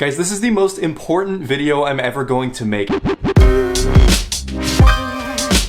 Guys, this is the most important video I'm ever going to make.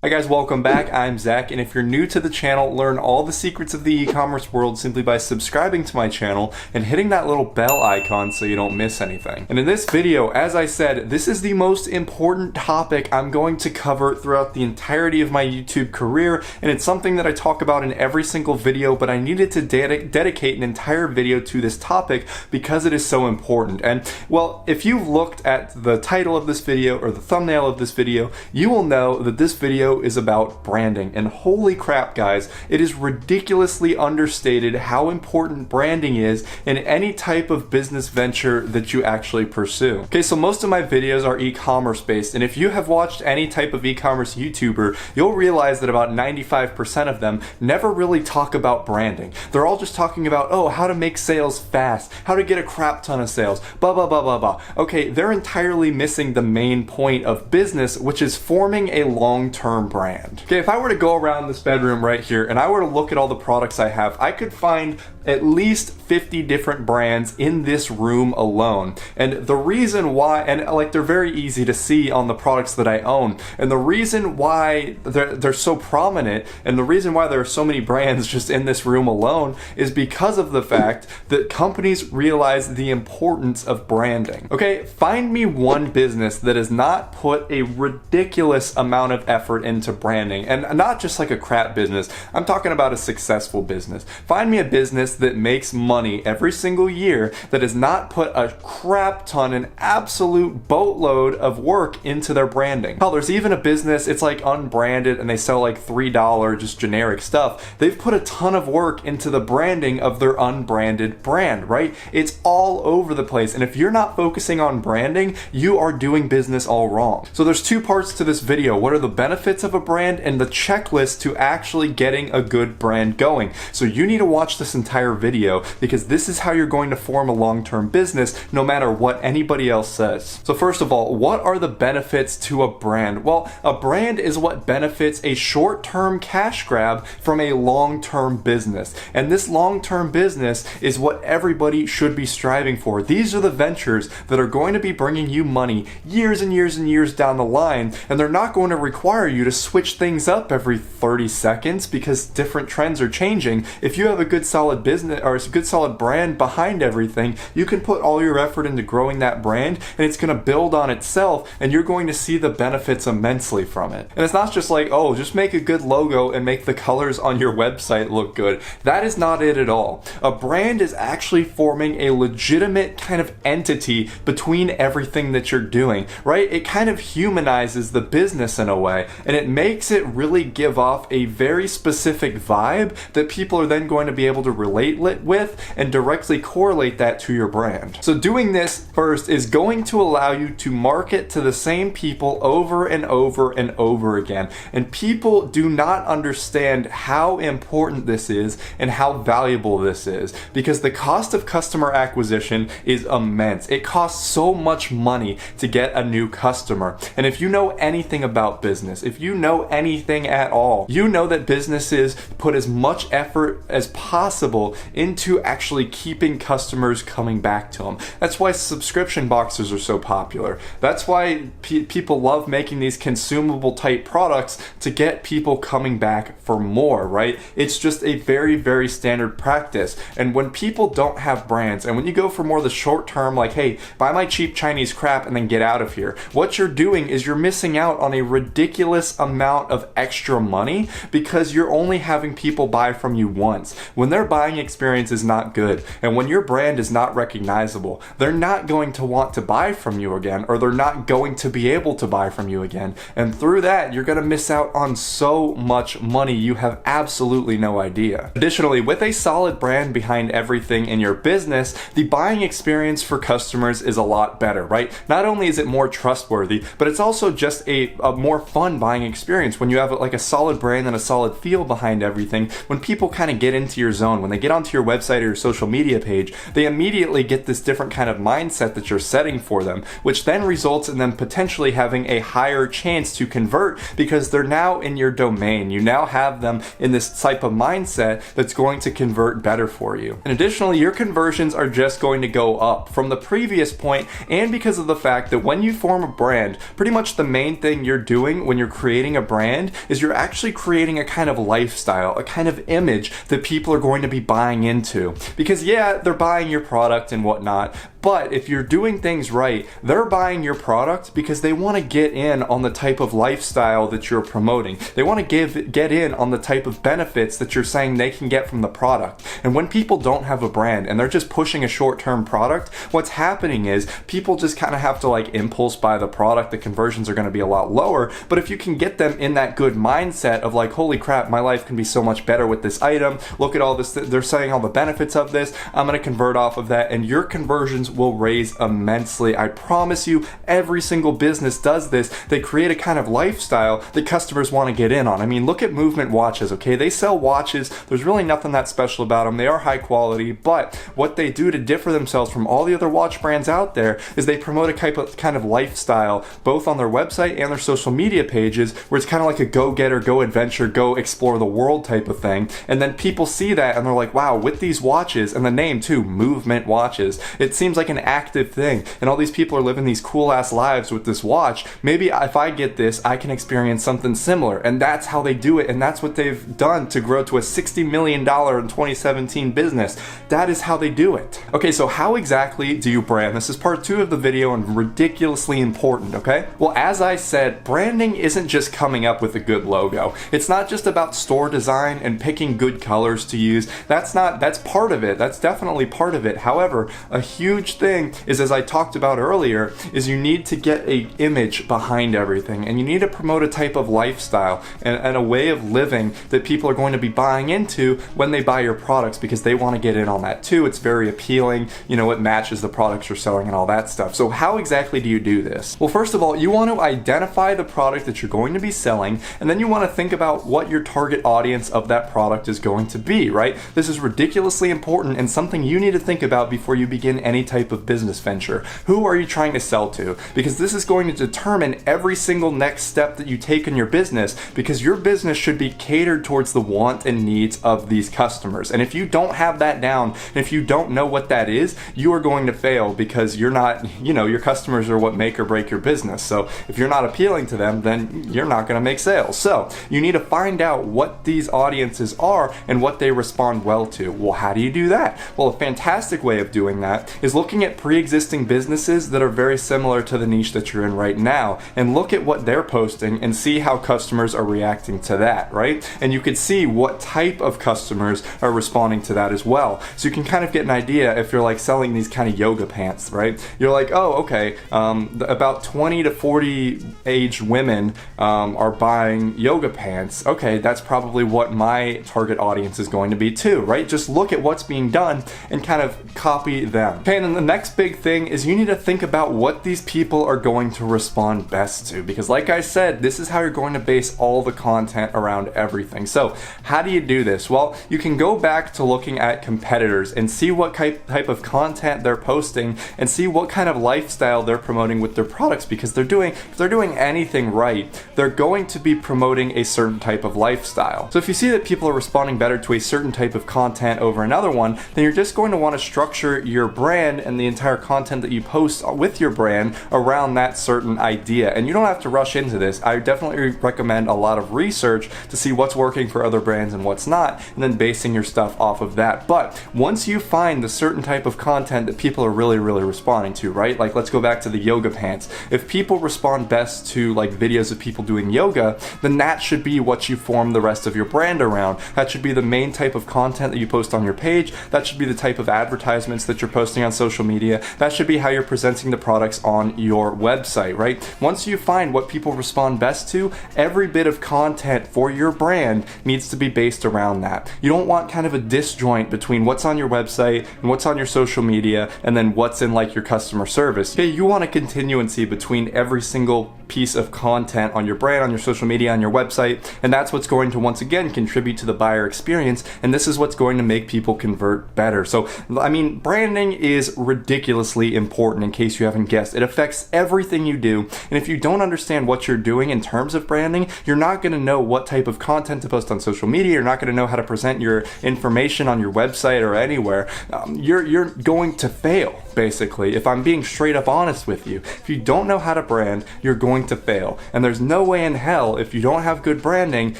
Hi guys, welcome back. I'm Zach, and if you're new to the channel, learn all the secrets of the e-commerce world simply by subscribing to my channel and hitting that little bell icon so you don't miss anything. And in this video, as I said, this is the most important topic I'm going to cover throughout the entirety of my YouTube career, and it's something that I talk about in every single video, but I needed to dedicate an entire video to this topic because it is so important. And well, if you've looked at the title of this video or the thumbnail of this video, you will know that this video is about branding, and holy crap guys, it is ridiculously understated how important branding is in any type of business venture that you actually pursue. Okay, so most of my videos are e-commerce based, and if you have watched any type of e-commerce YouTuber, you'll realize that about 95% of them never really talk about branding. They're all just talking about, oh, how to make sales fast, how to get a crap ton of sales, blah blah blah blah blah. Okay, they're entirely missing the main point of business, which is forming a long-term brand. Okay, if I were to go around this bedroom right here and I were to look at all the products I have, I could find at least 50 different brands in this room alone. And the reason why, and like they're very easy to see on the products that I own, and the reason why they're so prominent and the reason why there are so many brands just in this room alone is because of the fact that companies realize the importance of branding. Okay, find me one business that has not put a ridiculous amount of effort into branding, and not just like a crap business. I'm talking about a successful business. Find me a business that makes money every single year that has not put a crap ton, an absolute boatload of work into their branding. Hell, there's even a business, it's like unbranded and they sell like $3 just generic stuff. They've put a ton of work into the branding of their unbranded brand, right? It's all over the place, and if you're not focusing on branding, you are doing business all wrong. So there's two parts to this video. What are the benefits of a brand and the checklist to actually getting a good brand going? So you need to watch this entire video because this is how you're going to form a long-term business no matter what anybody else says. So first of all, what are the benefits to a brand? Well, a brand is what benefits a short-term cash grab from a long-term business. And this long-term business is what everybody should be striving for. These are the ventures that are going to be bringing you money years and years and years down the line, and they're not going to require you to switch things up every 30 seconds because different trends are changing. If you have a good solid business or a good solid brand behind everything, you can put all your effort into growing that brand and it's going to build on itself, and you're going to see the benefits immensely from it. And it's not just like, oh, just make a good logo and make the colors on your website look good. That is not it at all. A brand is actually forming a legitimate kind of entity between everything that you're doing, right? It kind of humanizes the business in a way, and it makes it really give off a very specific vibe that people are then going to be able to relate with and directly correlate that to your brand. So doing this first is going to allow you to market to the same people over and over and over again. And people do not understand how important this is and how valuable this is, because the cost of customer acquisition is immense. It costs so much money to get a new customer. And if you know anything about business, if you know anything at all, you know that businesses put as much effort as possible into actually keeping customers coming back to them. That's why subscription boxes are so popular. That's why people love making these consumable type products to get people coming back for more, right? It's just a very, very standard practice. And when people don't have brands, and when you go for more the short term, like, hey, buy my cheap Chinese crap and then get out of here, what you're doing is you're missing out on a ridiculous amount of extra money because you're only having people buy from you once. When their buying experience is not good, and when your brand is not recognizable, they're not going to want to buy from you again, or they're not going to be able to buy from you again. And through that, you're going to miss out on so much money you have absolutely no idea. Additionally, with a solid brand behind everything in your business, the buying experience for customers is a lot better, right? Not only is it more trustworthy, but it's also just a more fun buying buying experience. When you have like a solid brand and a solid feel behind everything, when people kind of get into your zone, when they get onto your website or your social media page, they immediately get this different kind of mindset that you're setting for them, which then results in them potentially having a higher chance to convert because they're now in your domain. You now have them in this type of mindset that's going to convert better for you. And additionally, your conversions are just going to go up from the previous point, and because of the fact that when you form a brand, pretty much the main thing you're doing when you're creating a brand is you're actually creating a kind of lifestyle, a kind of image that people are going to be buying into. Because yeah, they're buying your product and whatnot, but if you're doing things right, they're buying your product because they want to get in on the type of lifestyle that you're promoting. They want to get in on the type of benefits that you're saying they can get from the product. And when people don't have a brand and they're just pushing a short-term product, what's happening is people just kind of have to like impulse buy the product. The conversions are going to be a lot lower. But if you can get them in that good mindset of like, holy crap, my life can be so much better with this item. Look at all this. They're saying all the benefits of this. I'm going to convert off of that, and your conversions will raise immensely. I promise you, every single business does this. They create a kind of lifestyle that customers want to get in on. I mean, look at Movement watches, okay? They sell watches. There's really nothing that special about them. They are high quality, but what they do to differ themselves from all the other watch brands out there is they promote a kind of lifestyle, both on their website and their social media pages, where it's kind of like a go-getter, go adventure, go explore the world type of thing. And then people see that and they're like, wow, with these watches, and the name too, Movement watches, it seems like an active thing, and all these people are living these cool ass lives with this watch. Maybe if I get this, I can experience something similar. And that's how they do it, and that's what they've done to grow to a $60 million in 2017 business. That is how they do it. Okay, so how exactly do you brand? This is part 2 of the video and ridiculously important, okay? Well, as I said, branding isn't just coming up with a good logo. It's not just about store design and picking good colors to use. That's part of it. That's definitely part of it. However, a huge thing is, as I talked about earlier, is you need to get an image behind everything, and you need to promote a type of lifestyle and a way of living that people are going to be buying into when they buy your products, because they want to get in on that too. It's very appealing, you know, it matches the products you're selling and all that stuff. So how exactly do you do this? Well, first of all, you want to identify the product that you're going to be selling, and then you want to think about what your target audience of that product is going to be, right? This is ridiculously important and something you need to think about before you begin any type of business venture. Who are you trying to sell to? Because this is going to determine every single next step that you take in your business, because your business should be catered towards the want and needs of these customers. And if you don't have that down, and if you don't know what that is, you are going to fail, because you're not, you know, your customers are what make or break your business. So if you're not appealing to them, then you're not going to make sales. So you need to find out what these audiences are and what they respond well to. Well, how do you do that? Well, a fantastic way of doing that is looking at pre-existing businesses that are very similar to the niche that you're in right now, and look at what they're posting and see how customers are reacting to that, right? And you could see what type of customers are responding to that as well. So you can kind of get an idea if you're like selling these kind of yoga pants, right? You're like, oh, okay, about 20 to 40 aged women are buying yoga pants. Okay, that's probably what my target audience is going to be too, right? Just look at what's being done and kind of copy them. Okay, and then the next big thing is you need to think about what these people are going to respond best to, because like I said, this is how you're going to base all the content around everything. So how do you do this? Well, you can go back to looking at competitors and see what type of content they're posting and see what kind of lifestyle they're promoting with their products, because if they're doing anything right, they're going to be promoting a certain type of lifestyle. So if you see that people are responding better to a certain type of content over another one, then you're just going to want to structure your brand and the entire content that you post with your brand around that certain idea. And you don't have to rush into this. I definitely recommend a lot of research to see what's working for other brands and what's not, and then basing your stuff off of that. But once you find the certain type of content that people are really responding to, right? Like, let's go back to the yoga pants. If people respond best to like videos of people doing yoga, then that should be what you form the rest of your brand around. That should be the main type of content that you post on your page. That should be the type of advertisements that you're posting on social social media. That should be how you're presenting the products on your website, right? Once you find what people respond best to, every bit of content for your brand needs to be based around that. You don't want kind of a disjoint between what's on your website and what's on your social media and then what's in like your customer service. Okay, you want a continuancy between every single piece of content on your brand, on your social media, on your website, and that's what's going to once again contribute to the buyer experience, and this is what's going to make people convert better. So, I mean, branding is ridiculously important in case you haven't guessed. It affects everything you do, and if you don't understand what you're doing in terms of branding, you're not going to know what type of content to post on social media, you're not going to know how to present your information on your website or anywhere. You're going to fail, basically, if I'm being straight up honest with you. If you don't know how to brand, you're going to fail. And there's no way in hell, if you don't have good branding,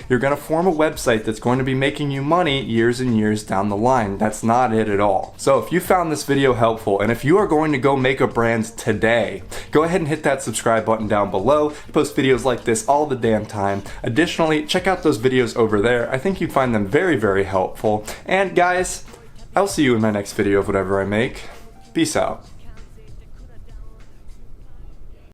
you're going to form a website that's going to be making you money years and years down the line. That's not it at all. So if you found this video helpful, and if you are going to go make a brand today, go ahead and hit that subscribe button down below. I post videos like this all the damn time. Additionally, check out those videos over there. I think you find them very, very helpful. And guys, I'll see you in my next video of whatever I make. Peace out.